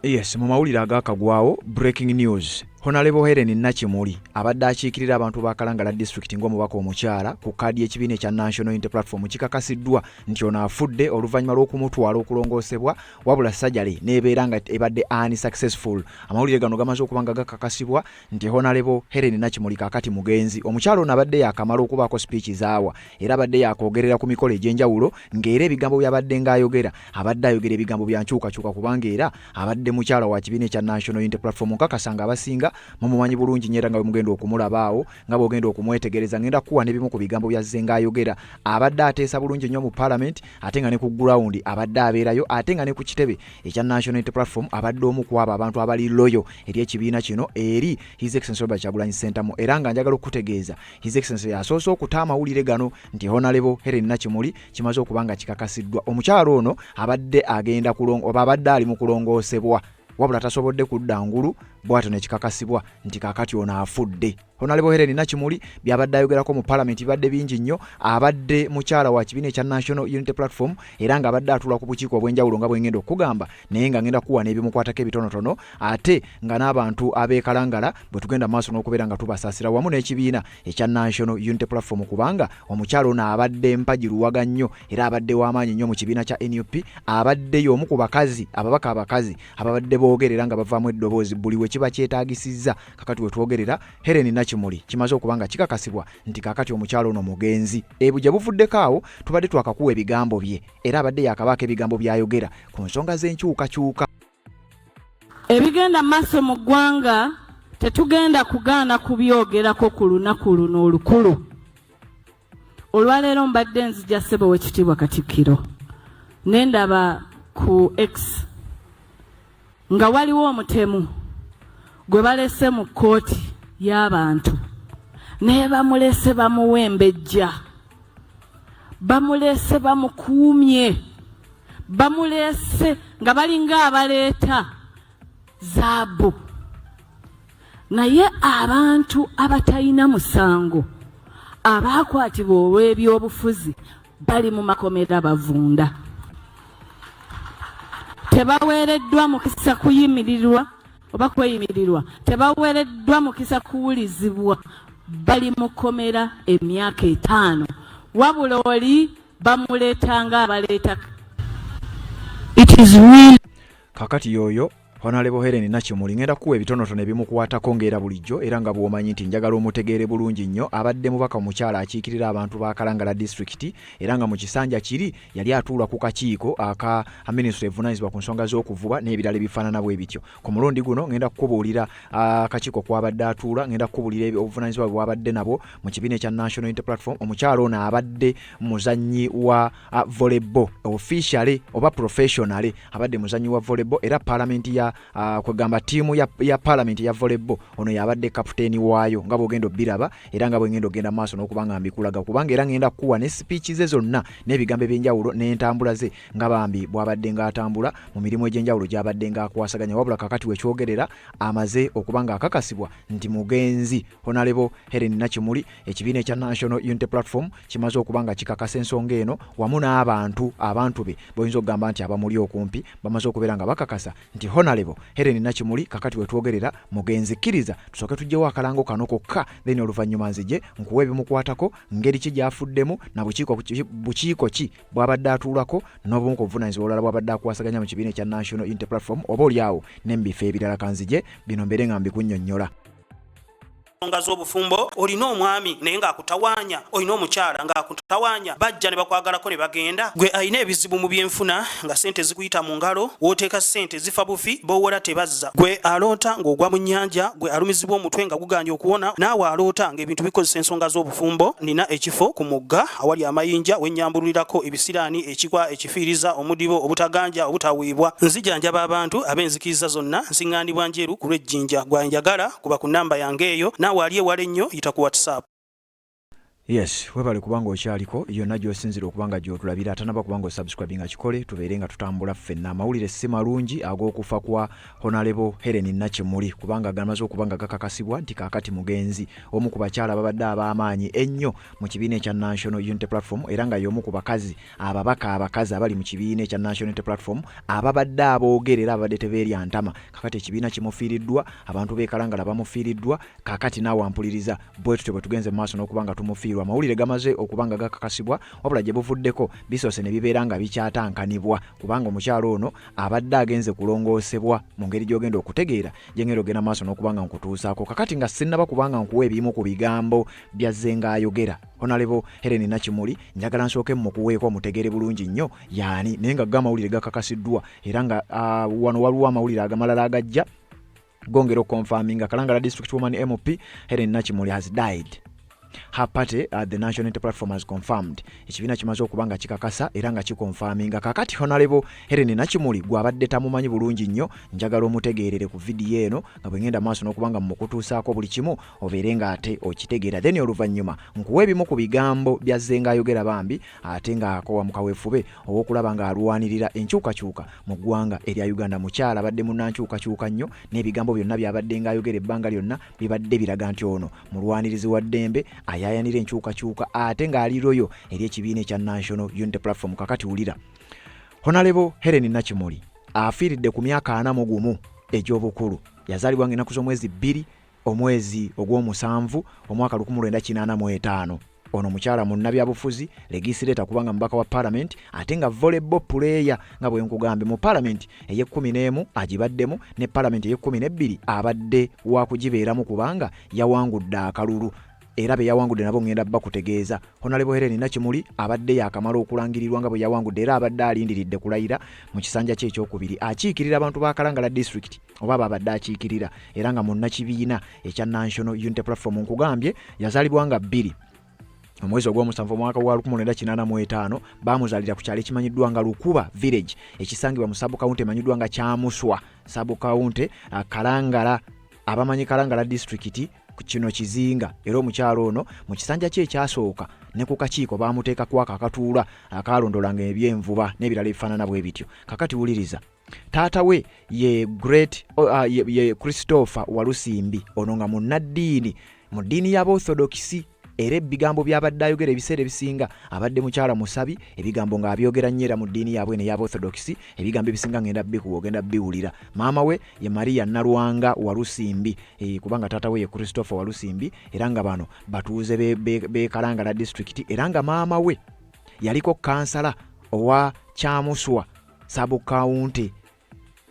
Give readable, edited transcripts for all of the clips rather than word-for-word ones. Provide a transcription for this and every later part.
Yes, mu mawulire agakagwawo breaking news. Honorable Helen Nakimuli abadde akiikirira abantu ba Kalangala district ng'omubaka omukyala ku kaadi y'ekibiina ekya National Unity Platform kikakasiddwa nti ono afudde oluvannyuma lw'okumutwala okulongoosebwa wabula sajjale n'ebeera nga ebadde unsuccessful. Amawulire gano gamaze okuba nga gakakasibwa nti Honorable Helen Nakimuli kaakati mugenzi. Omukyala ono abadde yakamala okubaako speech zaawa era abadde yakwogerera ku mikolo egy'enjawulo ng'era ebigambo by'abadde ng'ayogera abadde ayogera ebigambo bya nkyukakyuka kubanga era abadde mukyala wa kibiina ekya National Unity Platform nkakasanga abasinga mumumanyi bulungi nyera nga mugenda okumulabaawo nga bwogenda okumwetegereza ngenda kuwa n'ebimu ku bigambo byazze ng'ayogera abadde ateesa bulungi nnyo mu parliament ate nga ne ku ground abadde abeerayo ate nga ne ku kitebe ekya National Unity Platform abadde omu ku abo abantu abali loyo eri ekibiina kino eri His Excellency Robert Kyagulanyi Ssentamu era nga njagala okutegeeza His Excellency yasoose okuta amawulire gano nti Honorable Helen Nakimuli kimaze okuba nga kikakasiddwa. Omukyalo ono abadde agenda oba abadde ali mu kulongoosebwa wabula tasobodde kudda ngulu bw'atyo ne kikakasibwa nti kaakati ono afudde. Honorable Helen Nakimuli byabadde ayogerako mu parliament bibadde bingi nnyo abadde mukyala wa kibiina ekya National Unity Platform era nga abadde atula ku bukiiko obw'enjawulo nga bwengenda okugamba naye nga ngenda kuwa n'ebimukwatako ebitonotono ate nga n'abantu ab'ekalangala bwe tugenda maaso n'okubeera nga tubasaasira wamu n'ekibiina ekya National Unity Platform kubanga omukyala ono abadde mpagiruwaga nnyo era abadde w'amaanyi nnyo mu kibiina kya NUP abadde y'omu ku bakazi ababaka abakazi ababadde boogerera nga bavaamu eddoboozi buli we kiba kyetaagisizza kakati we twogerera Helen Nakimuli kimaze okuba nga kikakasibwa nti kaakati omukyalo ono mugenzi. Ebujja buvuddeko awo tubadde twakakuwa ebigambo bye era abadde yakabaako ebigambo byayogera ku nsonga z'enkyukakyuka. Ebigenda maaso mu ggwanga tetugenda kugaana kubyogerako ku lunaku luno olukulu. Olwaleero mbadde nzija ssebo w'ekitiibwa Katikkiro nendaba ku X nga waliwo omutemu gwe balese mu kkooti y'abantu naye bamulese bamuwembejja bamulese bamukuumye bamulese nga balinga abaleeta zaabu naye abantu abatalina musango abaakwatibwa olw'ebyobufuzi bali mu makomera bavunda tebaweereddwa mukisa kuyimirirwa oba kweyimirirwa tebaweereddwa mukisa kuwulizibwa bali mukomera emyaka 5 wabula oli bamuleetanga abaleeta. It is real. Kakati yoyo Honorable Helen Nakimuli ngenda kuwa ebitonotono ebimukwatako ng'era bulijjo era nga bw'omanyi nti njagala omutegeere bulungi nnyo abadde mubaka omukyala akiikirira abantu ba Kalangala district era nga mu kisanja kiri yali atuula ku kakiiko aka Ministry evunaanyizibwa ku nsonga z'okuvuba n'ebirala ebifaanana bwe bityo. Ku mulundi guno ngenda kukubuulira akakiiko kw'abadde atuula ngenda kukubuulira obuvunaanyizibwa bw'abadde nabo mu kibiina ekya National Unity Platform. Omukyala ono abadde muzannyi wa volleyball officially oba professionally abadde muzannyi wa volleyball era parliament ya kwegamba tiimu ya parliament ya volleyball ono yabadde kapiteeni waayo nga bw'ogenda obbiraba era nga bw'engenda ogenda maaso n'okuba nga mbikulaga kubanga era ngenda kuwa ne speech ze zonna n'ebigambo eby'enjawulo n'entambula ze nga bambi bw'abadde ng'atambula mu mirimu egy'enjawulo gy'abadde ng'akwasaganya wabula kakati wekyogerera amaze okuba ng'akakasibwa nti mugenzi. Honorable Helen Nakimuli ekibiina ekya National Unity Platform kimaze okuba nga kikakasa ensonga eno wamu n'abantu be boyinza okugamba nti abamuli okumpi bamaze okubeera nga bakakasa nti Honorable Helen Nakimuli kakati wetwogerera mugenzi kkiriza tusooke tujjewo akalango kano kokka then oluvannyuma nzije nkuwa ebimukwatako ngeri ki gyafuddemu na bukiiko ki bw'abadde atuulako n'obumu ku buvunaanyizibwa olulala bw'abadde akwasaganya mu kibiina ekya National Unity Platform oba olyawo n'embifo ebirala kanzije bino mbere nga mbikunnyonnyola. Nsonga z'obufumbo olina omwami naye ng'akutawaanya olina omukyala ng'akutawaanya bajja ne bakwagalako ne bagenda gwe alina ebizibu mu byenfuna nga sente zikuyita mu ngalo wooteeka sente zifa bufi b'owola tebazza gwe aloota ng'ogwa mu nnyanja gwe alumizibwa omutwe nga guganja okuwona naawe aloota ng'ebintu bikozesa ensonga z'obufumbo nina ekifo ku mugga awali amayinja wennyambulirako ebisiraani ekikwa ekifiiriza omudibo obutaganja obutaweebwa nzijanjaba abantu ab'enzikiriza zonna nsiŋŋaanibwa njeru ku lw'ejjinja gwanjagala kuba ku nnamba yange eyo naawe ali ewala ennyo yita ku WhatsApp. Yes, webale kubanga okyaliko yonna gy'osinzira okubanga gy'otulabira atanaba kubanga osubscribinga kikole tubeere nga tutambula ffenna amawulire si malungi ag'okufa kwa Honorable Helen Nakimuli kubanga gamaze okubanga gakakasibwa nti kaakati mugenzi omu ku bakyala ababadde ab'amaanyi ennyo mu kibiina ekya National Unity Platform era nga y'omu ku bakazi abakazi abali mu kibiina ekya National Unity Platform ababadde aboogerera abadde tebeerya ntama kaakati ekibiina kimufiiriddwa abantu beekalangala bamufiiriddwa kaakati naawe ampuliriza bwe tutyo bwe tugenze mu maaso n'okubanga tumufiirwa amawulire gamaze okubanga gakakasibwa wabula gye buvuddeko bisoose ne bibeera nga bikyatankanibwa kubanga omukyalo ono abadde agenze kulongoosebwa mu ngeri gy'ogenda okutegeera gye ngeri ogenda maaso n'okubanga nkutuusaako kakati nga sinnaba kubanga nkuwa ebimu ku bigambo byazze ng'ayogera Honorable Helen Nakimuli njagala nsooke mukuweeko mutegeere bulungi nnyo yaani naye nga amawulire gakakasiddwa era nga wano waliwo amawulire agamalala agajja gongera okukonfaminga Kalangala District Woman MP Helen Nakimuli has died. Her party at the National Unity Platform has confirmed. Ekibiina kimaze okubanga kikakasa era nga kikonfaminga kakati Honorable Helen Nakimuli gwabadde tamumanyi bulungi nnyo njagala omutegeerere ku vidiyo eno nga bwe ngenda maaso n'okubanga mukutuusaako buli kimu obeere nga ate okitegeera then oluvannyuma nkuwa ebimu ku bigambo byazze ng'ayogera bambi ate ng'akowa mu kaweefube ow'okulaba ng'alwanirira enkyukakyuka mu ggwanga erya Uganda mukyala abadde munnankyukakyuka nnyo n'ebigambo byonna byabadde ng'ayogera ebbanga lyonna bibadde biraga nti ono mulwanirizi wa ddembe ayayanira enkyukakyuka ate ng'aliroyo eri ekibiina ekya National Unity Platform kakati wulira Honorable Helen Nakimuli afiiridde ku myaka 41 egy'obukulu yazaalibwa ng'ennaku z'omwezi 2 omwezi ogw'omusanvu omwaka 1985 ono mukyala munnabyabufuzi legislator kubanga mubaka wa parliament ate nga volleyball player nga bwe nkugambe mu parliament eye-11 agibaddemu ne parliament eye-12 abadde wa kugibeeramu kubanga yawangudde akalulu era be yawangudde nabo ngenda bakutegeeza Honorable Helen Nakimuli abadde yakamala okulangirirwa nga bwe yawangudde era abadde alindiridde kulayira mu kisanja kye ekyokubiri akiikirira abantu ba Kalangala District oba abadde akiikirira era nga munnakibiina ekya National Unity Platform nkugambye yazaalibwa nga 2 omwezi ogw'omusanvu omwaka wa 1985 baamuzaalira ku kyalo ekimanyiddwa nga Lukuba Village ekisangibwa mu Sub County emanyiddwa nga Kyamuswa Sub County Kalangala abamanyi Kalangala District kino kizinga era omukyalo ono mu kisanja kye ekyasooka ne ku kakiiko baamuteeka kwaka akatuula akalondolanga ebyenvuba n'ebirala ebifaanana bwe bityo kakati wuliriza taata we ye Christopher Walusimbi ono nga munnaddiini mu ddiini y'Aborthodox era ebigambo byabadde ayogera ebiseera ebisinga abadde mukyala musabi ebigambo ng'abyogera nnyo era mu ddiini yaabwe n'ey'Aborthodox ebigambo ebisinga ngenda ogenda biwulira maama we ye Maria Nalwanga Walusimbi kubanga taata we ye Christopher Walusimbi era nga bano batuuze be Kalangala District era nga maama we yaliko kansala owa Kyamuswa Sub County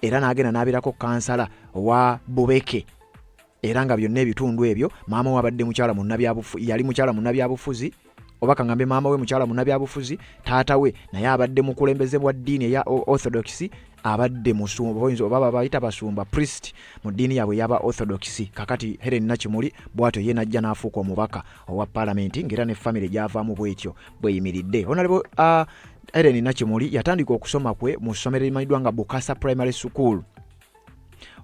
era n'agenda n'abeerako kansala owa Bubeke era nga byonna ebitundu ebyo maama we abadde mukyala yali mukyala munnabyabufuzi oba kangambe maama we mukyala munnabyabufuzi taata we naye abadde mukulembeze bwa ddiini eya Orthodox abadde musumba oba bayita basumba priest mu ddiini yaabwe yaba Orthodox kakati Helen Nakimuli bw'atyo ye najja n'afuuka omubaka owa parliament ng'era ne family gy'avaamu bw'etyo bweyimiridde Honorable Helen Nakimuli yatandika okusoma kwe mu ssomero erimanyiddwa nga Bukasa Primary School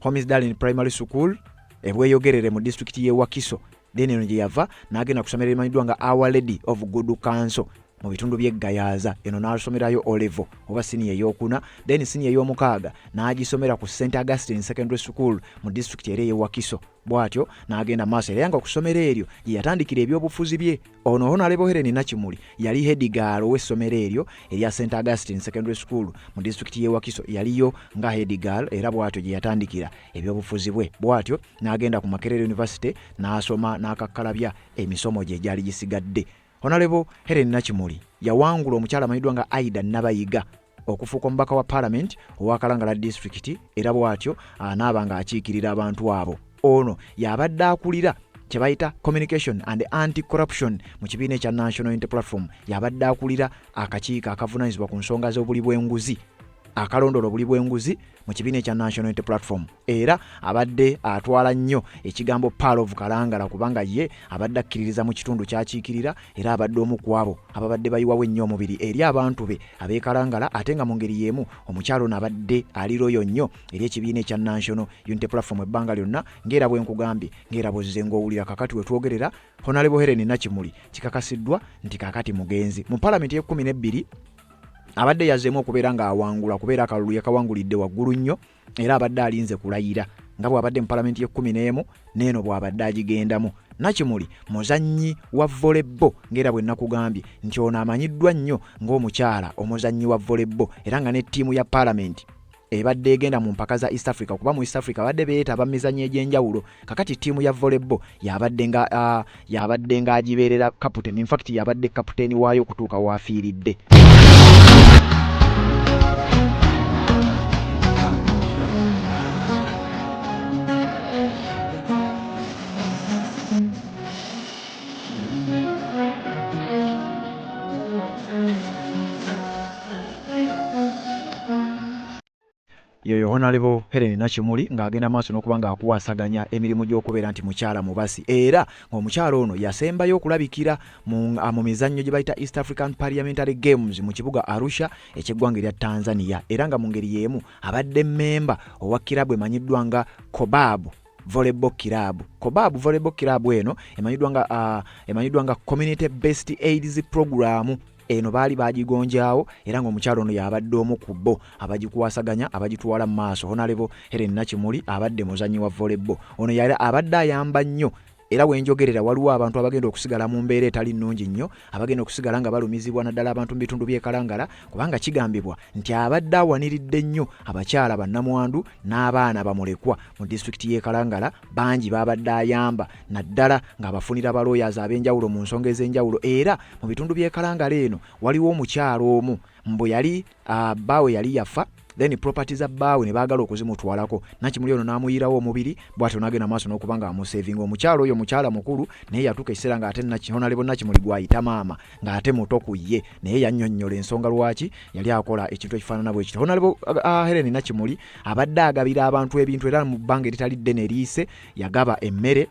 Homesdale Primary School ebweyogerere mu district y'e Wakiso then eno gye yava n'agenda kusomera erimanyiddwa nga Our Lady of Good Counsel mu bitundu by'e Gayaza eno n'asomerayo O level oba senior ey'okuna then senior ey'omukaaga n'agisomera ku St Augustine Secondary School mu district era y'e Wakiso bw'atyo n'agenda maaso era nga okusomera eryo ye yatandikira ebyobufuzi bye ono Honorable Helen Nakimuli yali head girl w'essomero eryo erya St Augustine Secondary School mu district y'e Wakiso yaliyo nga head girl era bw'atyo gye yatandikira ebyobufuzi bwe bw'atyo n'agenda ku Makerere University n'asoma n'akakkalabya emisomo gye gyali gisigadde Honorable Helen Nakimuli yawangula omukyala amanyiddwa nga Aida Nabayiga okufuuka omubaka wa parliament owa Kalangala District era bw'atyo anaaba nga akiikirira abantu abo ono yabadde akulira kye bayita communication and anti-corruption mu kibiina ekya National Unity Platform yabadde akulira akakiiko akavunaanyizibwa ku nsonga z'obuli bw'enguzi akalondolo buli bwenguzi mu kibiina ekya National Unity Platform era abadde atwala nnyo ekigambo Pearl of Kalangala kubanga ye abadde akkiririza mu kitundu kyakiikirira era abadde omu ku abo ababadde bayiwawo ennyo omubiri eri abantu be ab'ekalangala ate nga mu ngeri y'emu omukyalo ono abadde aliroyo nnyo eri ekibiina ekya National Unity Platform ebbanga lyonna ng'era bwe nkugambye ng'era bw'ozze ng'owulira kakati we twogerera Honorable Helen Nakimuli kikakasiddwa nti kakati mugenzi mu Parliament y'e12 abadde yazzeemu okubeera ng'awangula kubeera akalulu yakawangulidde waggulu nnyo era abadde alinze kulayira nga bw'abadde mu Parliament y'e11 n'eno bw'abadde agigendamu. Nakimuli muzannyi wa volleyball ng'era bwe nakugambye nti ono amanyiddwa nnyo ng'omukyala omuzannyi wa volleyball era nga ne ttiimu ya Parliament ebadde egenda mu mpaka za East Africa kuba mu East Africa badde beetaba mizannyo egy'enjawulo kakati ttiimu ya volleyball yabadde nga agibeerera captain, in fact yabadde captain waayo okutuuka waafiiridde. Yoyo Honorable Helen Nakimuli ng'agenda maaso n'okuba ng'akuwaasaganya emirimu gy'okubeera nti mukyala mubasi era ng'omukyalo ono yasembayo okulabikira mu mizannyo gye bayita East African Parliamentary Games mu kibuga Arusha eky'eggwanga erya Tanzania era nga mu ngeri y'emu abadde memba owa kirabu emanyiddwa nga Kobabu Volleyball Club. Kobabu Volleyball Club eno emanyiddwa nga Community Based AIDS Program eno baali bagigonjaawo era ng'omukyalo ono yabadde omu ku bo abagikuwasaganya abagitwala mu maaso. Honorable Helen Nakimuli abadde muzannyi wa volleyball ono yali abadde ayamba nnyo era wenjogerera waliwo abantu abagenda okusigala mu mbeera etali nnungi nnyo abagenda okusigala nga balumizibwa naddala abantu mu bitundu by'ekalangala kubanga kigambibwa nti abadde awaniridde nnyo abakyala bannamwandu n'abaana bamulekwa mu disitulikiti y'ekalangala bangi babadde ayamba naddala ng'abafunira balooyazi ab'enjawulo mu nsonga ez'enjawulo era mu bitundu by'ekalangala eno waliwo omukyalo omu mbu yali bbaawe yali yafa then property za bbaawe ne baagala okuzimutwalako Nakimuli ono n'amuyirawo omubiri bw'atyo n'agenda maaso n'okuba ng'amusevinga omukyalo oyo mukyala mukulu naye yatuuka ekiseera ng'ate Honorable Nakimuli gw'ayita maama ng'ate muto ku ye naye yannyonnyola ensonga lwaki yali akola ekintu ekifaanana bwe kityo. Honorable Helen Nakimuli abadde agabira abantu ebintu era mu bbanga eritali ddene eriise yagaba emmere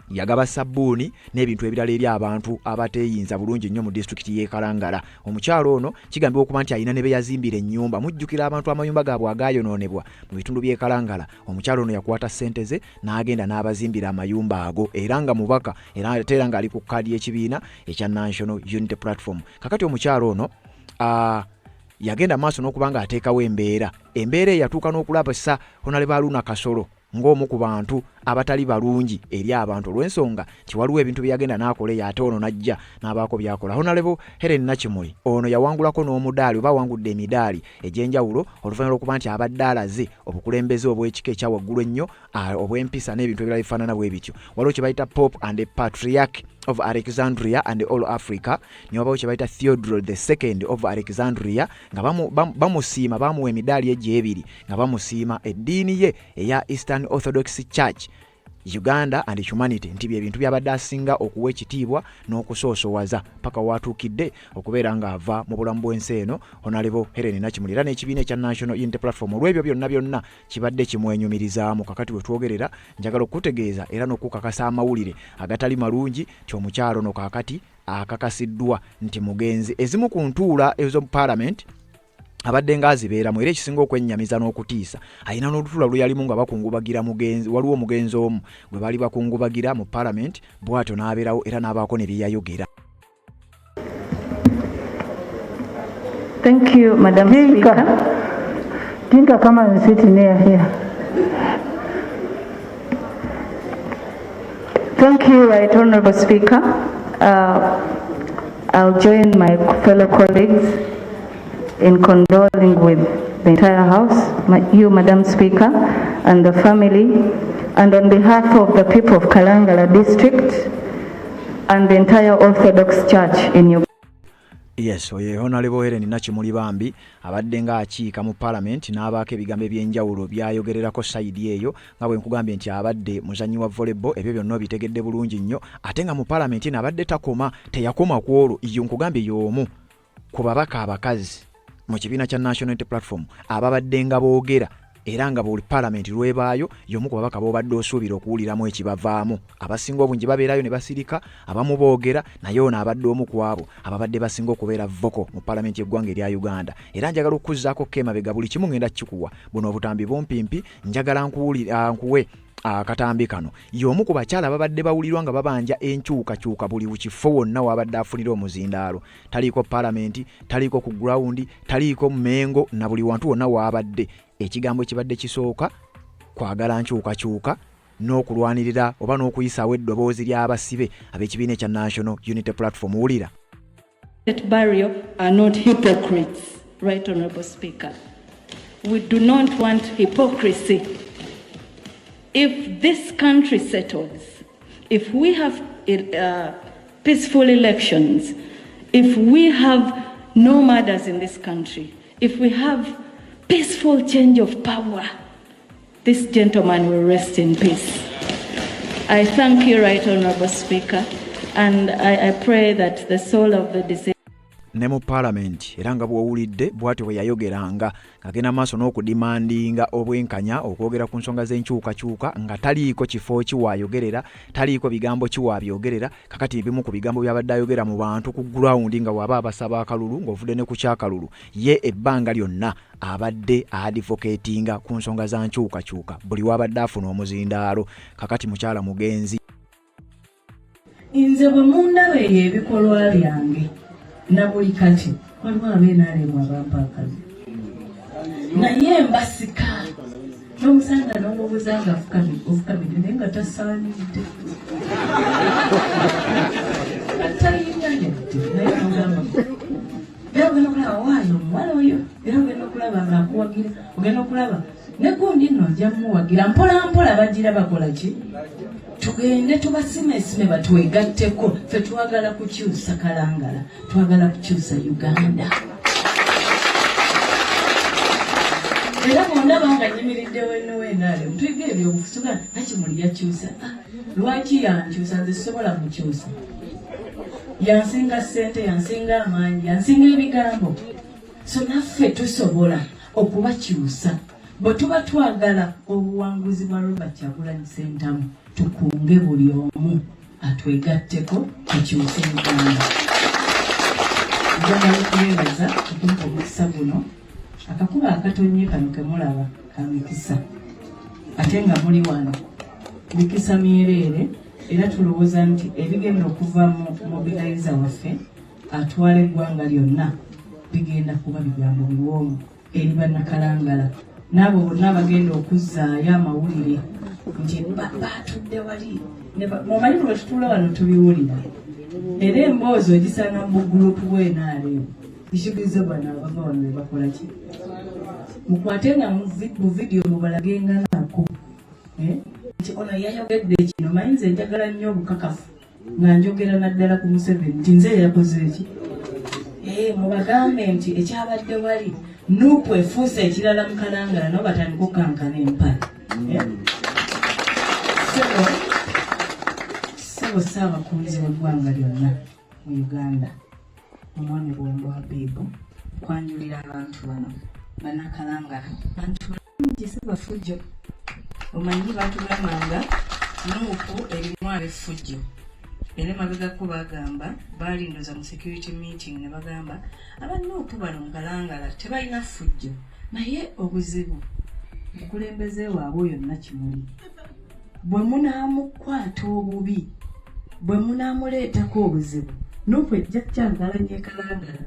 yagaba sabbuuni n'ebintu ebirala eri abantu abateeyinza bulungi nnyo mu disitulikiti y'ekalangala. Omukyalo ono kigambibwa okuba nti alina ne be yazimbira ennyumba mujjukira abantu amayumba gaabwe agaayonoonebwa mu bitundu by'ekalangala. Omukyalo ono yakwata ssente ze n'agenda n'abazimbira amayumba ago era nga mubaka era ng'ali ku kkaadi y'ekibiina ekya National Unity Platform. Kakati omukyalo ono yagenda maaso n'okuba ng'ateekawo embeera eyatuuka n'okulabisa Honorable Haruna Kasolo ng'omu ku bantu abatali balungi eri abantu olw'ensonga nti waliwo ebintu byagenda n'akola ate ono n'ajja n'abaako byakola. Honorable Helen Nakimuli ono yawangulako n'omudaali oba awangudde emidaali egy'enjawulo oluvannyuma lw'okuba nti abadde alaze obukulembeze obw'ekika ekya waggulu ennyo obw'empisa n'ebintu ebirala bifaanana bwe bityo. Waliwo kye bayita Pope and the Patriarch of Alexandria and all Africa ne wabawo kye bayita Theodore II of Alexandria nga bamusiima bamuwa emidaali egy'ebiri nga bamusiima eddiini ye eya Eastern Orthodox Church Uganda and Humanity nti byebintu byabadde asinga okuwa ekitiibwa n'okusoosowaza paka watuukidde okubeera ng'ava mu bulamu bw'ensi eno Honorable Helen Nakimuli era n'ekibiina ekya National Unity Platform olw'ebyo byonna kibadde kimwenyumirizaamu. Kakati we twogerera njagala okutegeeza era n'okukakasa amawulire agatali malungi nti omukyalo ono kaakati akakasiddwa nti mugenzi ezimu ku ntuula ezo Parliament abadde ng'azibeeramu era ekisinga okwennyamiza n'okutiisa alina n'olutuula lwe yalimu nga bakungubagira mugenzi waliwo omugenzi omu gwe baali bakungubagira mu Parliament bw'atyo n'abeerawo era n'abaako ne bye yayogera. Thank you, Madam Speaker. Tinka come and sit near here. Thank you, Right Honorable Speaker. I'll join my fellow colleagues in condoling with the entire House, you, Madam Speaker, and the family, and on behalf of the people of Kalangala District and the entire Orthodox Church in Uganda. Yes, oye Honorable Helen Nakimuli bambi abadde ng'akiika mu Parliament n'abaako ebigambo eby'enjawulo byayogererako sayidi eyo nga bwe nkugambye nti abadde muzannyi wa volleyball ebyo byonna bitegedde bulungi nnyo ate nga mu Parliament n'abadde teyakoma ku olwo iyo nkugambye y'omu ku babaka abakazi mu kibiina kya National Unity Platform ababadde nga boogera era nga buli parliament lwebaayo y'omu ku babaka b'obadde osuubira okuwuliramu ekibavaamu. Abasinga obungi babeerayo ne basirika, abamu boogera, naye ono abadde omu ku abo ababadde basinga okubeera voko mu parliament y'eggwanga erya Uganda. Era njagala okuzzaako kemabega buli kimu ngenda kikuwa buno obutambi bumpimpi, njagala nkuwe akatambi kano. Y'omu ku bakyala babadde bawulirwa nga babanja enkyukakyuka buli kifo wonna wabadde afunira omuzindaalo. Taliiko parliament, taliiko ku ground, taliiko Mengo na buli wantu wonna wabadde. Ekigambo kibadde kisooka kwagala nkyukakyuka n'okulwanirira oba n'okuyisaawo eddoboozi ly'abasibe ab'ekibiina ekya National Unity Platform. Wulira. That barrier are not hypocrites, Right Honourable Speaker. We do not want hypocrisy. If this country settles, if we have peaceful elections, if we have no murders in this country, if we have peaceful change of power, this gentleman will rest in peace. I thank you, Right Honourable Speaker, and I pray that the soul of the deceased ne mu parliament era nga bw'owulidde bw'atyo bwe yayogeranga ng'agenda maaso n'okudimandinga obwenkanya okwogera ku nsonga z'enkyukakyuka nga taliiko kifo kiwaayogerera, taliiko bigambo kiwaabyogerera. Kakati ebimu ku bigambo by'abadde ayogera mu bantu ku ground nga waba abasaba akalulu ng'ovudde ne ku kyakalulu, ye ebbanga lyonna abadde advocatinga ku nsonga za nkyukakyuka buli wabadde afuna omuzindaalo. Kakati mukyala mugenzi. Nze bwe mundaba ebikolwa byange na buli kati waliwo abeenaalemu abampaakazi naye mbasika n'omusanga n'omubuuza nga ofukamidde naye nga tasaanidde atayinanyadde naye mugamba era ogenda okulaba waayo omuwala oyo era ogenda okulaba ng'akuwagira ogenda okulaba ne gundi nno ojja mumuwagira mpola mpola bagira bakola ki tugende tubasimesime batwegatteko ffe twagala kukyusa Kalangala, twagala kukyusa Uganda. Era bonna banga nyimiridde weenaale mutwige ebyobufusuga Nakimuli yakyusa. Lwaki yankyusa? Nze sisobola mukyusa. Yansinga ssente, yansinga amaanyi, yansinga ebigambo. So naffe tusobola okubakyusa. Bwe tuba twagala obuwanguzi bwa Robert Kyagulanyi Ssentamu tukunge buli omu atwegatteko tukyuse Uganda. Njagala okubeebaza okumpa omukisa guno. Akakuba akatonye kano kemulaba ka mikisa. Ate nga muli wano mikisa myereere era tulowooza nti ebigenda okuva mu mobilizer waffe atwala eggwanga lyonna bigenda kuba bigambo biwoomu eri bannakalangala. N'abo bonna bagenda okuzzaayo amawulire nti batudde wali mumanyi lwe tutuula wano tubiwulira era emboozi ogisanga mu gurupu bwenaaleero kisubiza bano abava wano ne bakola ki mukwate nga mu vidiyo mubalagenga nako nti ono yayogedde kino manyi nze njagala nnyo obukakafu nga njogera naddala ku Museveni nti nze yakoze eki mubagambe nti ekyabadde wali nupu efuuse ekirala mu Kalangala nabo batandika okukankana empala. Ssebo Ssaabakunzi w'eggwanga lyonna mu Uganda omwami Bwombo Habibu kwanjulira abantu bano bannakalangala bantu bangi si bafujjo. Omanyi batugamanga nupu erimu ab'effujjo era emabegako bagamba balindoza mu security meeting ne bagamba abanupu bano mu Kalangala tebalina ffujjo naye obuzibu mukulembeze waabwe oyo Nakimuli bwe munaamukwata obubi bwe munaamuleetako obuzibu nupu ejja kyangalanya e Kalangala.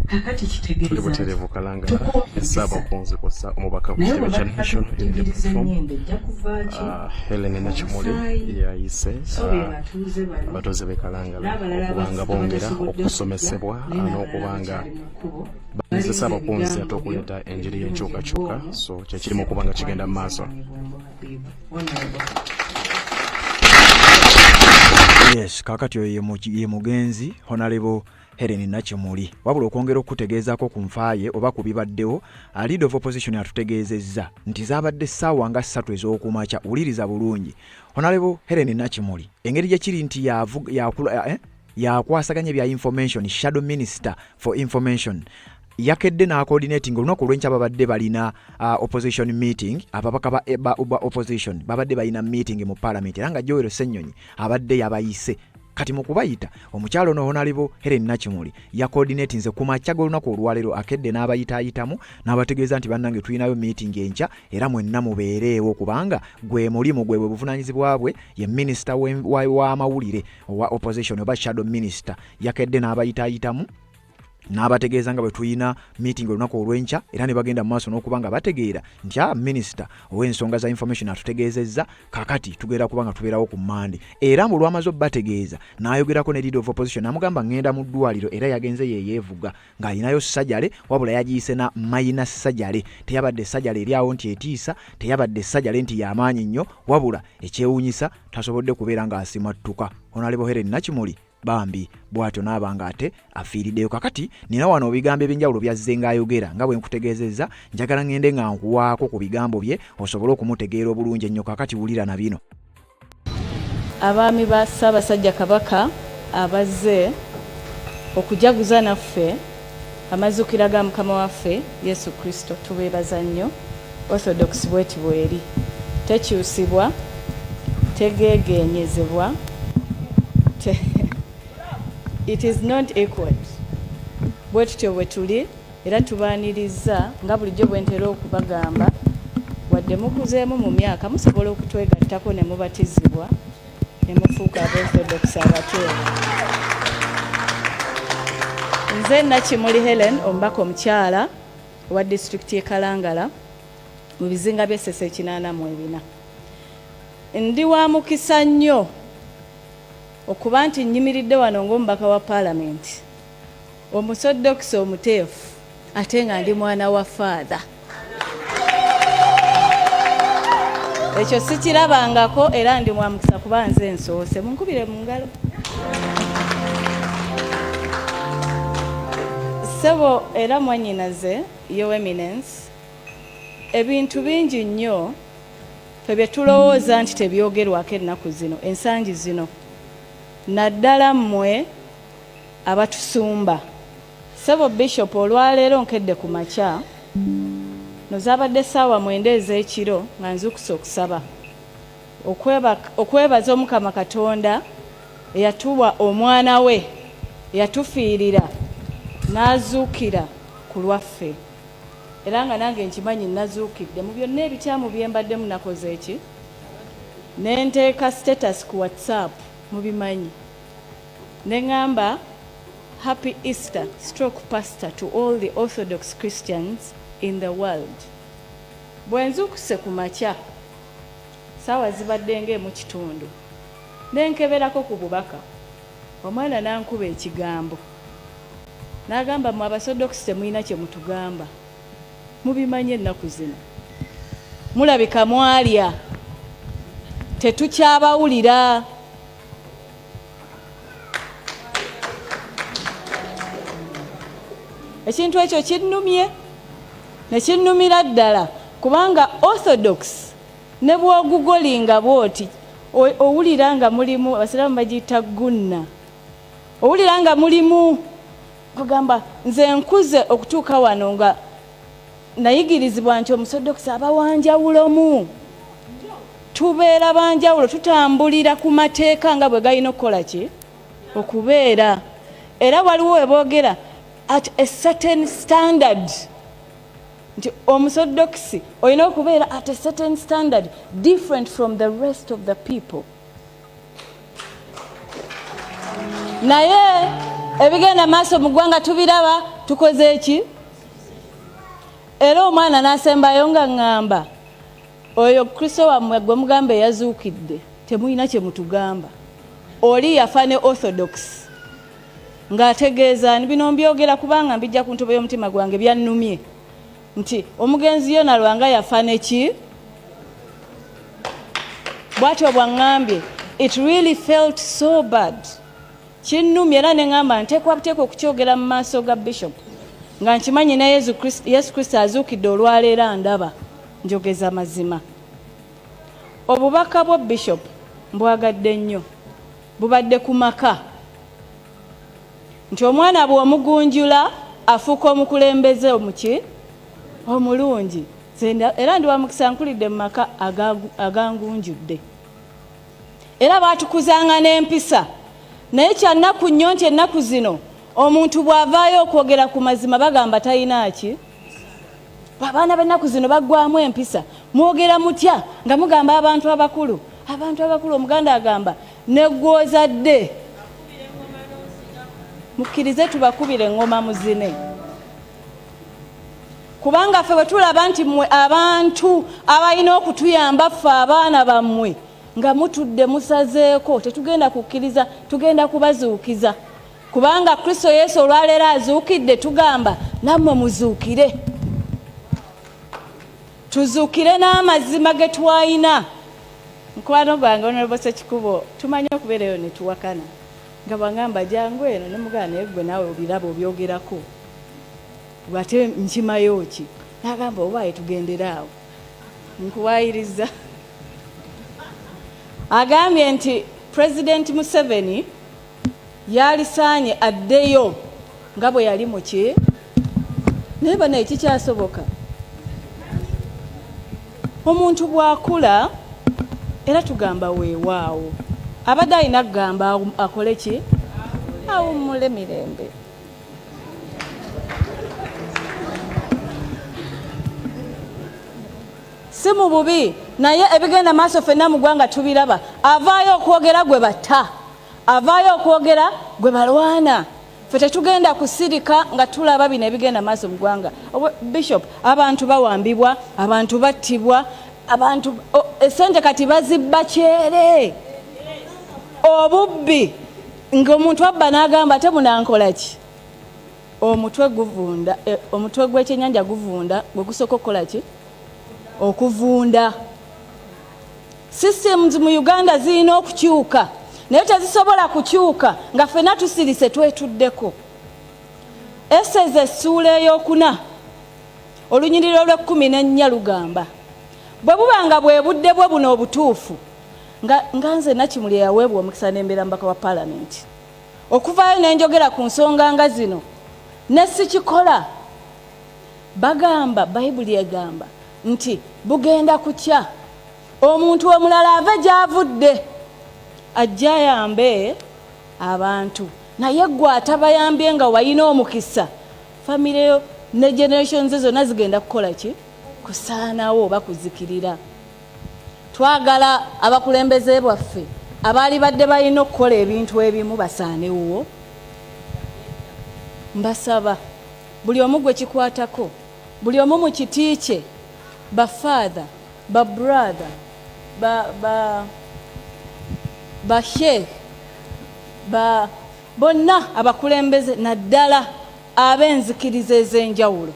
Kakati kitegeeza buterevu Kalangala Ssaabakunzi kw'ossa omubaka ku kibiina kya National Unity Platform Helen Nakimuli yayise abatuuze b'e Kalangala okubanga bongera okusomesebwa n'okubanga bayize Ssaabakunzi ate okuleeta enjiri y'enkyukakyuka so kyekirimu okuba nga kigenda mu maaso. Yes, kakati oyo ye mugenzi Honorable Helen Nakimuli. Wabula okwongera okutegeezaako ku nfaaye oba ku bibaddewo, Leader of Opposition atutegeezezza nti zaabadde ssaawa nga 3 ez'okumakya. Wuliriza bulungi. Honorable Helen Nakimuli engeri gye kiri nti yakwasaganya bya information, Shadow Minister for Information, yakedde n'acoordinating olunaku olw'enkya babadde balina opposition meeting, ababaka ba opposition babadde balina meeting mu parliament era nga Joel Ssennyonyi abadde yabayise. Kati mu kubayita omukyalo ono Honorable Helen Nakimuli yacoordinatinze ku makya g'olunaku olwaleero akedde n'abayitaayitamu n'abategeeza nti bannange tulinayo meeting enkya era mwenna mubeereewo kubanga gwe mulimu gwe buvunaanyizibwa bwe ye minister w'amawulire owa opposition oba shadow minister. Yakedde n'abayitaayitamu n'abategeeza nga bwe tulina meeting olunaku olw'enkya era ne bagenda mu maaso n'okubanga bategeera nti minisita ow'ensonga za information atutegeezezza kakati tugenda kubanga tubeerawo ku Monday. Era mu lwamaze bategeeza n'ayogerako ne leader of opposition n'amugamba ngenda mu ddwaliro era yagenze yeevuga ng'alinayo sajjale wabula yagiyise na mayina sajjale. Teyabadde sajjale eri awo nti etiisa, teyabadde sajjale nti y'amaanyi nnyo wabula ekyewuunyisa tasobodde kubeera ng'asimattuka. Honorable Helen Nakimuli bambi bwatyo n'abanga ate afiiriddeyo. Kakati nina wano ebigambo ebyenjawulo byazze ng'ayogera nga bwe nkutegeezezza, njagala ngende nga nkuwaako ku bigambo bye osobole okumutegeera obulungi ennyo. Kakati wulira na bino. Abaami ba Ssaabasajja Kabaka abazze okujaguza naffe amazuukira ga Mukama waffe Yesu Kristo, tubeebaza nnyo. Orthodox bweti bweri, tekyusibwa, tegeegenyezebwa, it is not equal. Bwetutyo bwe tuli era tubaaniriza nga bulijjo bwe ntera okubagamba, wadde mukuzeemu mu myaka musobola okutwegattako ne mubatizibwa ne mufuuka Orthodox abateefu. Nze Nakimuli Helen, omubaka omukyala wa disitulikiti y'e Kalangala mu bizinga by'Essese 84. Ndi wa mukisa nnyo okuba nti nnyimiridde wano ng'omubaka wa paalamenti omusodokisi omuteefu ate nga ndi mwana wa faatha. Ekyo sikirabangako era ndi mwamukisa kuba nze nsoose. Munkubire mu ngalo. Ssebo era mwannyinaze Your Eminence, ebintu bingi nnyo bye tulowooza nti tebyogerwako ennaku zino ensangi zino, naddala mmwe abatusumba. Ssebo Bishop olwaleero nkedde ku makya nozabadde ssaawa 9 ez'ekiro nga nzukusa okusaba okwebaza Omukama Katonda eyatuwa omwana we eyatufiirira n'azuukira ku lwaffe, era nga nange nkimanyi nazuukidde mu byonna ebikyamu bye mbaddemu nakoze eki ne nteeka status ku WhatsApp mubimanyi ne ngamba Happy Easter stroke Pastor to all the Orthodox Christians in the world. Bwenzukuse ku makya saawa zibadde ng'emu kitundu nenkeberako ku bubaka, omwana nankuba ekigambo n'agamba mu Abasodox temulina kye mutugamba, mubimanyi ennaku zino mulabika mwalya tetukyabawulira. Ekintu ekyo kinnumye ne kinnumira ddala kubanga Orthodox ne bwogugolinga bwoti owulira nga mulimu, abasiraamu bagiyita gunna, owulira nga mulimu kugamba nze nkuze okutuuka wano nga nayigirizibwa nti Omusodox abawanjawulomu, tubeera banjawulo, tutambulira ku mateeka nga bwe galina okukola ki okubeera. Era waliwo weboogera at a certain standard nti Omusodox olina okubeera at a certain standard different from the rest of the people. Naye ebigenda maaso mu ggwanga tubiraba, tukoze eki? Era omwana n'asembayo nga ŋŋamba oyo Kristo wammwe gwe mugamba eyazuukidde temulina kye mutugamba, oli yafa ne Orthodox ng'ategeeza bino mbyogera kubanga mbijja ku ntobo y'omutima gwange byannumye nti omugenzi Yona Lwanga yafa neki bw'atyo bwaŋŋambye. It really felt so bad. Kinnumye era ne ŋŋamba nteekwa buteekwa okukyogera mu maaso ga Bishop nga nkimanyi ne Yesu Kristo azuukidde olwaleero ndaba njogeza mazima. Obubaka bwa Bishop mbwagadde nnyo, bubadde ku maka nti omwana bw'omugunjula afuuka omukulembeze omuki omulungi era ndi wamukisa nkulidde mu maka agangunjudde era baatukuzanga n'empisa naye kyannaku nnyo nti ennaku zino omuntu bw'avaayo okwogera ku mazima bagamba talina ki abaana b'ennaku zino baggwamu empisa mwogera mutya nga mugamba abantu abakulu omuganda agamba neggwozadde mukkirize tubakubire engoma muzine kubanga ffe bwe tulaba nti mmwe abantu abalina okutuyamba ffe abaana bammwe nga mutudde musazeeko tetugenda kukkiriza tugenda kubazuukiza kubanga Kristo Yesu olwaleero azuukidde tugamba nammwe muzuukire tuzuukire n'amazima ge twalina mukwano gwange Honorable Ssekikubo tumanyi okubeerayo ne tuwakana nga bwangamba jangu eno ne mugana naye gwe naawe obiraba obyogerako bwate nkimayo ki n'agamba obaaye tugenderaawo nkuwaayiriza agambye nti President Museveni yalisaanye addeyo nga bwe yali muki naye bana ekikyasoboka omuntu bw'akula era tugamba weewaawo abadde alina kugamba akole ki awummule mirembe si mu bubi naye ebigenda maaso ffenna mu ggwanga tubiraba avaayo okwogera gwe batta avaayo okwogera gwe balwana ffe tetugenda kusirika nga tulaba bino ebigenda maaso mu ggwanga Bishop abantu bawambibwa abantu battibwa abantu esente kati bazibba kyere obubbi ng'omuntu abba n'agamba ate munankola ki omutwe guvunda omutwe gw'ekyenyanja guvunda gwe gusooka okukola ki okuvunda systems mu Uganda zirina okukyuka naye tezisobola kukyuka nga ffenna tusirise twetuddeko Eseze essuula ey'okuna olunyiriro lw'14 lugamba bwe bubanga bwe budde bwe buno obutuufu nga nze Nakimuli yaweebwa omukisa n'embeera mbaka wa Parliament okuvaayo n'enjogera ku nsonga nga zino ne sikikola bagamba Bayibuli egamba nti bugenda kukya omuntu omulala ave gy'avudde ajja ayambe abantu naye gwe atabayambye nga walina omukisa famire ne generations zonna zigenda kukola ki kusaanawo oba kuzikirira twagala abakulembeze bwaffe abaali badde balina okukola ebintu ebimu basaanewo mbasaba buli omu gwe kikwatako buli omu mu kiti kye ba father ba brother ba sheikh ba bonna abakulembeze naddala ab'enzikiriza ez'enjawulo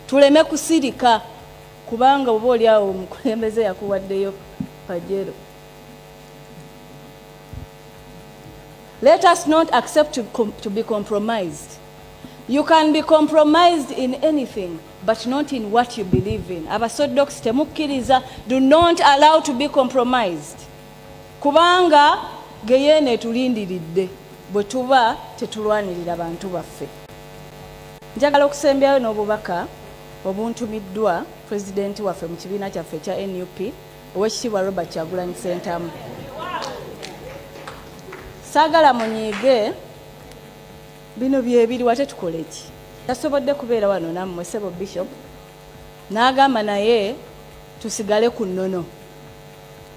tuleme kusirika kubanga oba oli awo omukulembeze yakuwaddeyo pajero. Let us not accept to be compromised. You can be compromised in anything, but not in what you believe in. Abasodox temukkiriza, do not allow to be compromised. Kubanga geyene tulindiridde bwe tuba tetulwanirira bantu baffe. Njagala okusembyayo n'obubaka obuntumiddwa President waffe mu kibiina kyaffe kya NUP Oweekitiibwa Robert Kyagulanyi Ssentamu. Saagala munyiige bino byebiri wate tukole ki. Tasobodde kubeera wano nammwe Ssebo Bishop n'agamba naye tusigale ku nnono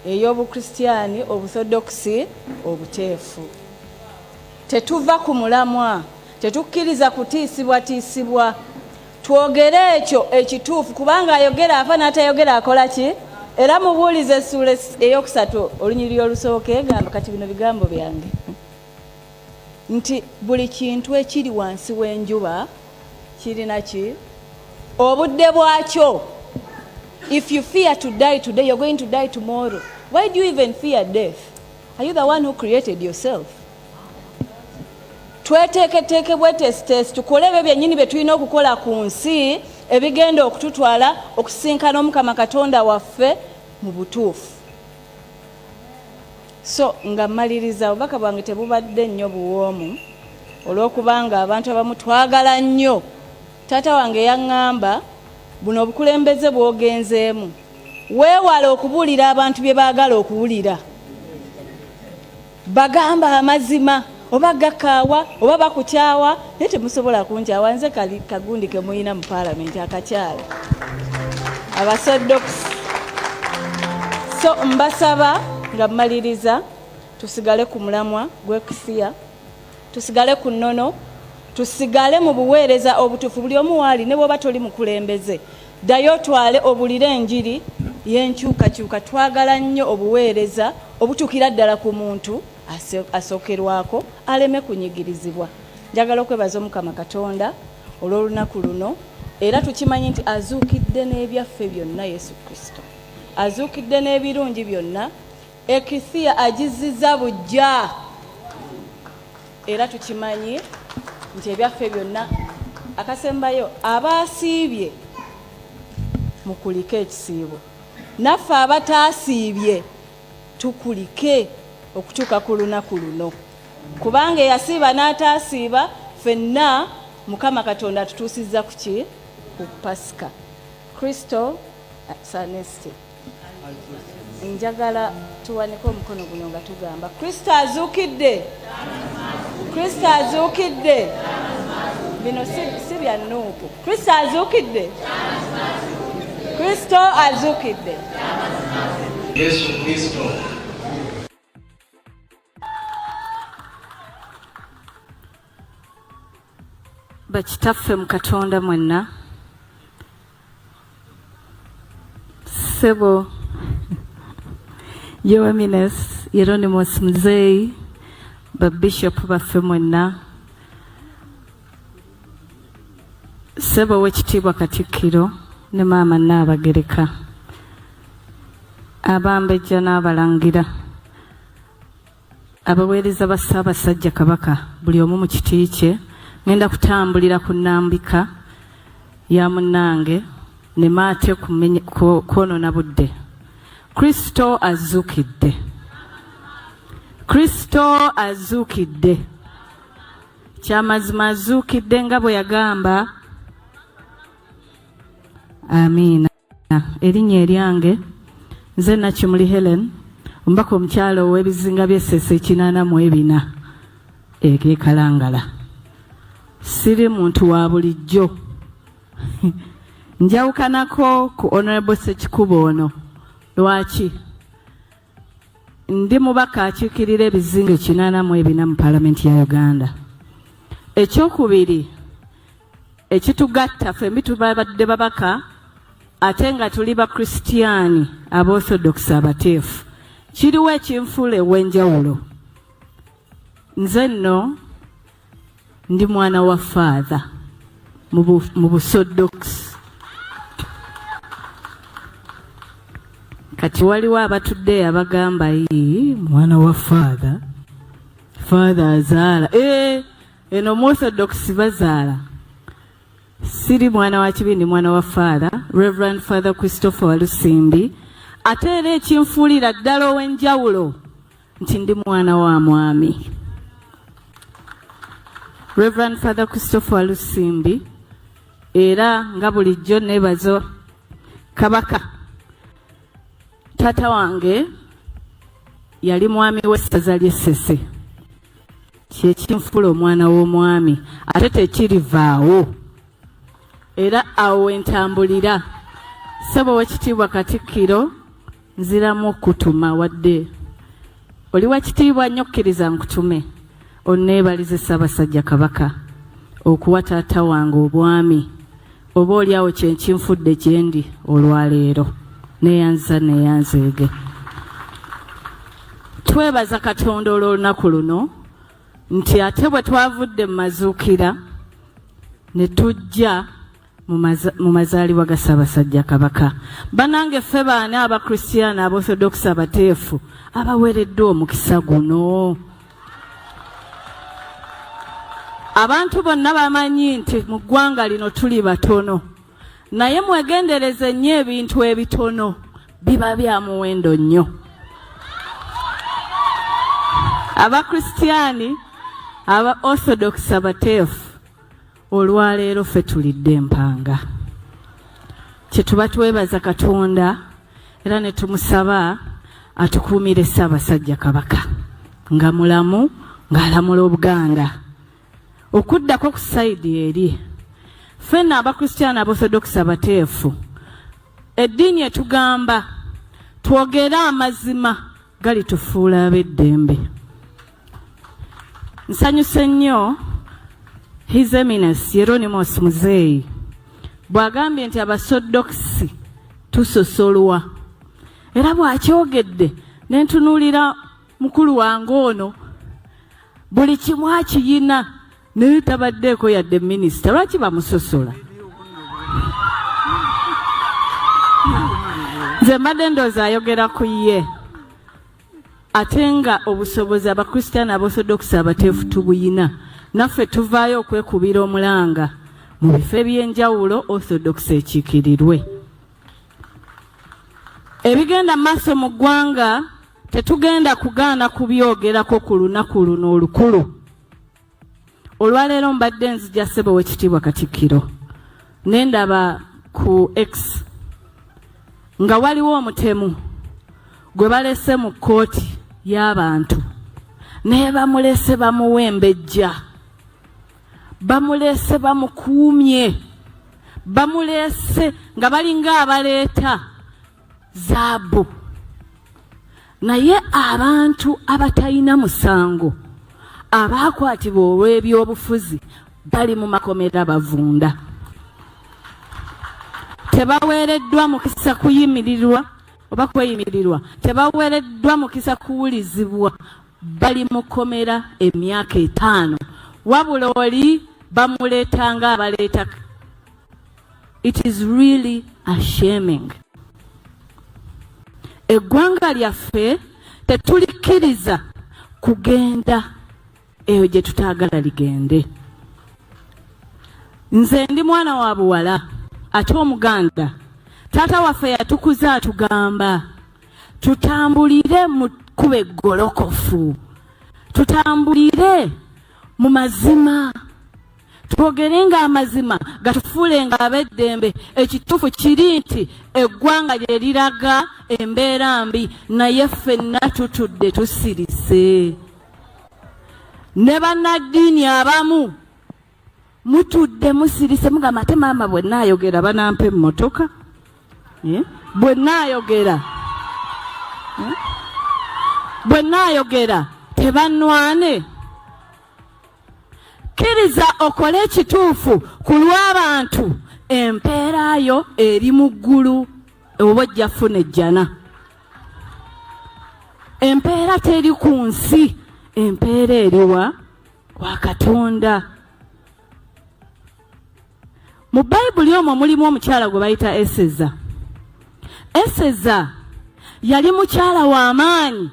ey'Obukristiyaani, Obuthodokisi, obuteefu. Tetuva ku mulamwa, tetukkiriza kutiisibwatiisibwa. Twogere ekyo ekituufu kubanga ayogera afa n'atayogera akola ki? Era mubuulize essuula ey'okusatu olunyiriri olusooka egamba kati bino bigambo byange nti buli kintu ekiri wansi w'enjuba kirina ki? Obudde bwakyo. If you fear to die today, you're going to die tomorrow. Why do you even fear death? Are you the one who created yourself? Tweteeketeeke bwetesitesi tukole ebyo byennyini bye tulina okukola ku nsi ebigenda okututwala okusisinkana Omukama Katonda waffe mu butuufu. So nga mmaliriza obubaka bwange tebubadde nnyo buwoomu olw'okubanga abantu abamu twagala nnyo taata wange yaŋŋamba buno obukulembeze bw'ogenzeemu weewale okubuulira abantu bye baagala okuwulira, bagamba amazima oba gakaawa oba bakukyawa, naye temusobola kunkyawa, nze kagundi ke muyina mu paalamenti akakyala abasoddokisi. So mbasaba nga mmaliriza tusigale ku mulamwa gw'ekisiya, tusigale ku nnono, tusigale mu buweereza obutuufu. Buli omu waali ne bw'oba toli mukulembeze, ddayo twale obulire enjiri y'enkyukakyuka. Twagala nnyo obuweereza obutuukira ddala ku muntu asookerwako aleme kunyigirizibwa. Njagala okwebaza Omukama Katonda olw'olunaku luno, era tukimanyi nti azuukidde n'ebyaffe byonna Yesu Kristo, azuukidde n'ebirungi byonna. Ekisiya agizizza bujja, era tukimanyi nti ebyaffe byonna. Akasembayo abaasiibye mukulike ekisiibo, naffe abataasiibye tukulike okutuuka ku lunaku luno, kubanga eyasiiba n'ataasiiba ffenna Mukama Katonda atutuusizza ku ki? Ku Pasika. Kristo sanesti. Njagala tuwanike omukono guno nga tugamba Kristo azuukidde, Kristo azuukidde. Bino si bya Nuupu. Kristo azuukidde, Kristo azuukidde. Yesu Kristo. Bakitaffe mu Katonda mwenna, Ssebo Yoaminas Hieronymus Muzeeyi, Babishopu baffe mwenna, Ssebo Oweekitiibwa Katikkiro ne Maama Nnaabagereka, Abambejja n'Abalangira, abaweereza ba Ssaabasajja Kabaka, buli omu mu kiti kye. Ngenda kutambulira ku nnambika ya munnange ne maate kwonoona budde. Kristo azuukidde, Kristo azuukidde, kyamazima azuukidde nga bwe yagamba. Amiina. Erinnya eryange nze Nakimuli Helen, omubaka omukyala ow'ebizinga by'Essese 84 Kalangala. Siri muntu wa bulijjo. Njawukanako ku Honorable Ssekikubo ono. Lwaki? Ndi mubaka akiikirira ebizinga 84 mu Paalamenti ya Uganda. Ekyokubiri, ekitugatta ffembi tubadde babaka ate nga tuli Bakristiyaani Aba-Orthodox abateefu, kiriwo ekinfuula ew'enjawulo. Nze nno ndi mwana wa Father mu Busoddokisi. Kati waliwo abatudde abagamba mwana wa Father, Father azaala. Eno mu Orthodox bazaala. Siri mwana wa kibindi, mwana wa Father, Reverend Father Christopher Walusimbi. Ate era ekinfuulira ddala ow'enjawulo nti ndi mwana wa mwami. Reverend Father Christopher Walusimbi, era nga bulijjo neebazo Kabaka. Taata wange yali mwami w'essaza ly'Essese, kyekinfuula omwana w'omwami, ate tekirivaawo. Era awo entambulira. Ssebo Oweekitiibwa Katikkiro, nziramu okutuma wadde oli wa kitiibwa nnyo, kkiriza nkutume onneebalize Ssaabasajja Kabaka okuwa taata wange obwami. Oba oliawo kyenkinfudde gyendi olwaleero, neyanzeege. Twebaza Katonda olw'olunaku luno nti ate bwe twavudde mu mazuukira ne tujja mu mazaalibwa ga Ssaabasajja Kabaka. Banange ffe baani Abakristiyaani Aba-Orthodox abateefu abaweereddwa omukisa guno. Abantu bonna bamanyi nti mu ggwanga lino tuli batono, naye mwegendereze nnyo ebintu ebitono biba bya muwendo nnyo. Abakristiyaani Aba-Orthodox abateefu olwaleero ffe tulidde empanga. Kyetuba twebaza Katonda era ne tumusaba atukuumire Ssaabasajja Kabaka nga mulamu ng'alamula Obuganda. Okuddako ku sayidi eri, ffenna Abakristiyaani Aborthodox abateefu, eddiini etugamba twogere amazima galitufuula ab'eddembe. Nsanyuse nnyo His Eminence Hieronymus Muzeeyi bw'agambye nti Abasoddokisi tusosolwa, era bw'akyogedde ne ntunuulira mukulu wange ono buli kimu akiyina naye tabaddeeko yadde minisita. Lwaki bamusosola? Nze mbadde ndowooza ayogera ku ye, ate nga obusobozi Abakristiyaani Aborthodox abateefu tubuyina. Naffe tuvaayo okwekubira omulanga mu bifo eby'enjawulo Orthodox ekiikirirwe. Ebigenda maaso mu ggwanga tetugenda kugaana kubyogerako ku lunaku luno olukulu. Olwaleero mbadde nzija ssebo w'ekitiibwa Katikkiro ne ndaba ku X nga waliwo omutemu gwe balese mu kkooti y'abantu naye bamulese bamuwembejja, bamulese bamukuumye, bamulese nga balinga abaleeta zaabu. Naye abantu abatalina musango abaakwatibwa olw'ebyobufuzi bali mu makomera bavunda. Tebaweereddwa mukisa kuyimirirwa oba kweyimirirwa, tebaweereddwa mukisa kuwulizibwa, bali mu komera emyaka 5, wabula oli bamuleetanga abaleeta. It is really ashaming. Eggwanga lyaffe tetulikkiriza kugenda eyo gye tutaagala ligende. Nze ndi mwana wa buwala ate Omuganda. Taata waffe yatukuza atugamba tutambulire mu kkubo eggolokofu, tutambulire mu mazima, twogerenga amazima gatufuulenga ab'eddembe. Ekituufu kiri nti eggwanga lye liraga embeera mbi, naye ffenna tutudde tusirise. Ne bannaddiini abamu mutudde musirise mugamba ate maama bwe nnaayogera banampa emmotoka, bwe nnaayogera tebannwane. Kkiriza okole ekituufu ku lw'abantu, empeera yo eri mu ggulu oba ojja funa ejjana. Empeera teri ku nsi, empeera eriwa kwa Katonda. Mu Bayibuli omwo mulimu omukyala gwe bayita Eseza. Eseza yali mukyala w'amaanyi,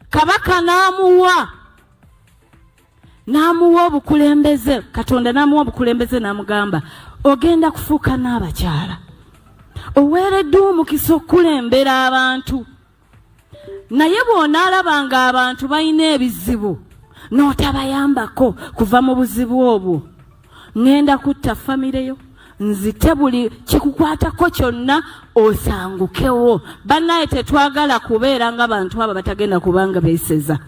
Kabaka n'amuwa obukulembeze, Katonda n'amuwa obukulembeze n'amugamba ogenda kufuuka n'abakyala, oweereddwa omukisa okukulembera abantu. Naye bw'onaalabanga abantu balina ebizibu n'otabayambako kuva mu buzibu obwo, ngenda kutta famire yo, nzite buli kikukwatako kyonna osangukewo. Bannaye tetwagala kubeera nga bantu abo batagenda kubanga beeseza.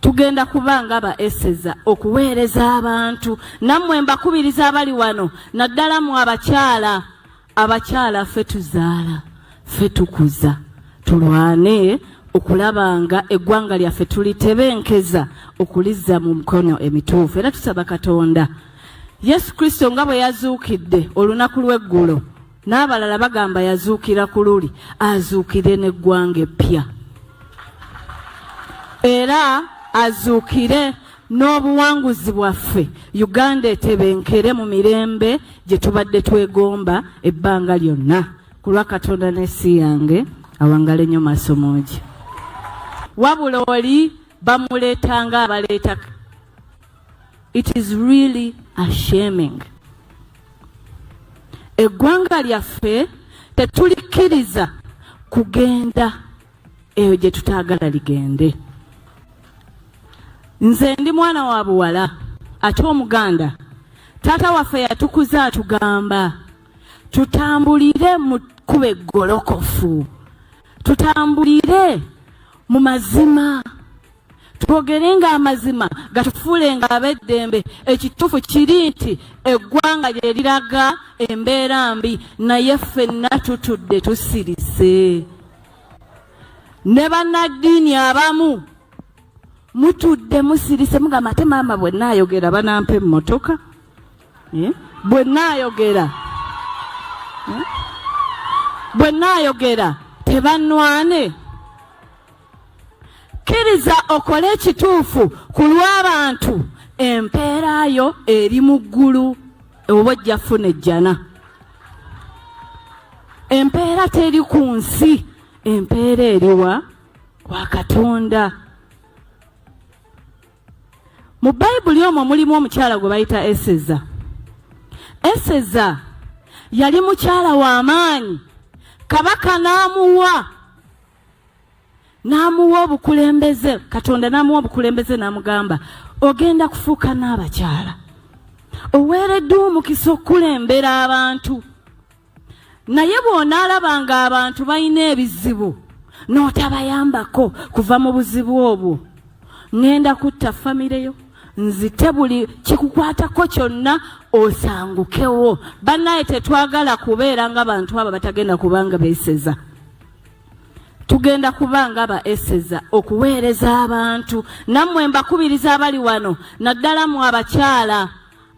Tugenda kubanga ba Eseza okuweereza abantu. Nammwe mbakubiriza abali wano, naddala mu abakyala. Abakyala ffe tuzaala, ffe tukuza, tulwane okulabanga eggwanga lyaffe tulitebenkeza okulizza mu mikono emituufu. Era tusaba Katonda Yesu Kristo nga bwe yazuukidde olunaku lw'eggulo, n'abalala bagamba yazuukira ku luli, azuukire n'eggwanga eppya. Era azuukire n'obuwanguzi bwaffe, Uganda etebenkere mu mirembe gye tubadde twegomba ebbanga lyonna. Ku lwa Katonda n'ensi yange awangale nnyo masomo ge. Wabula oli bamuleetanga abaleeta. It is really ashaming. Eggwanga lyaffe tetulikkiriza kugenda eyo gye tutaagala ligende. Nze ndi mwana wa buwala ate Omuganda. Taata waffe yatukuza atugamba tutambulire mu kkubo eggolokofu, tutambulire mu mazima, twogerenga amazima gatufuulenga ab'eddembe. Ekituufu kiri nti eggwanga lye liraga embeera mbi, naye ffenna tutudde tusirise. Ne bannaddiini abamu mutudde musirise mugamba ate maama bwe nnaayogera banampa emmotoka, bwe nnaayogera tebannwane. Kkiriza okole ekituufu ku lw'abantu, empeera yo eri mu ggulu oba ojja funa ejjana. Empeera teri ku nsi, empeera eriwa wa Katonda. Mu Bayibuli omwo mulimu omukyala gwe bayita Eseza. Eseza yali mukyala w'amaanyi, kabaka n'amuwa obukulembeze, Katonda n'amuwa obukulembeze n'amugamba ogenda kufuuka n'abakyala, oweereddwa omukisa okukulembera abantu. Naye bw'onaalabanga abantu balina ebizibu n'otabayambako kuva mu buzibu obwo, ngenda kutta famire yo, nzite buli kikukwatako kyonna osangukewo. Bannaye tetwagala kubeera nga bantu abo batagenda kubanga beeseza. Tugenda kubanga abaeseza okuweereza abantu. Nammwe mbakubiriza abali wano, naddala mu abakyala.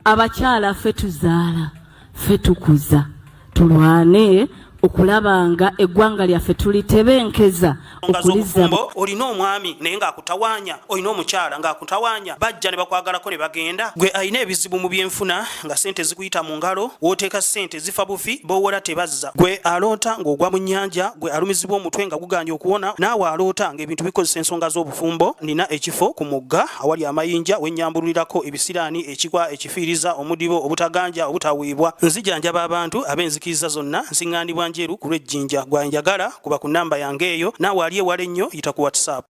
Abakyala ffe tuzaala, ffe tukuza, tulwane okulabanga eggwanga lyaffe tulitebenkeza okubufumbo. Olina omwami naye ng'akutawanya, olina omukyala ng'akutawanya, bajja ne bakwagalako ne bagenda. Gwe alina ebizibu mu byenfuna nga sente zikuyita mu ngalo, wooteeka sente zifa bufi, b'owola tebazza. Gwe aloota ng'ogwa mu nnyanja, gwe alumizibwa omutwe nga guganja okuwona, naawe aloota ng'ebintu bikozesa ensonga z'obufumbo. Nina ekifo ku mugga awali amayinja wennyambulirako ebisiraani, ekigwa, ekifiiriza, omudibo, obutaganja, obutaweebwa. Nzijanjaba abantu ab'enzikiriza zonna, nsiŋŋaanibwa Njeru ku lw'ejjinja. Gwanjagala kuba ku nnamba yange eyo, naawe ali ewala ennyo yita ku WhatsApp.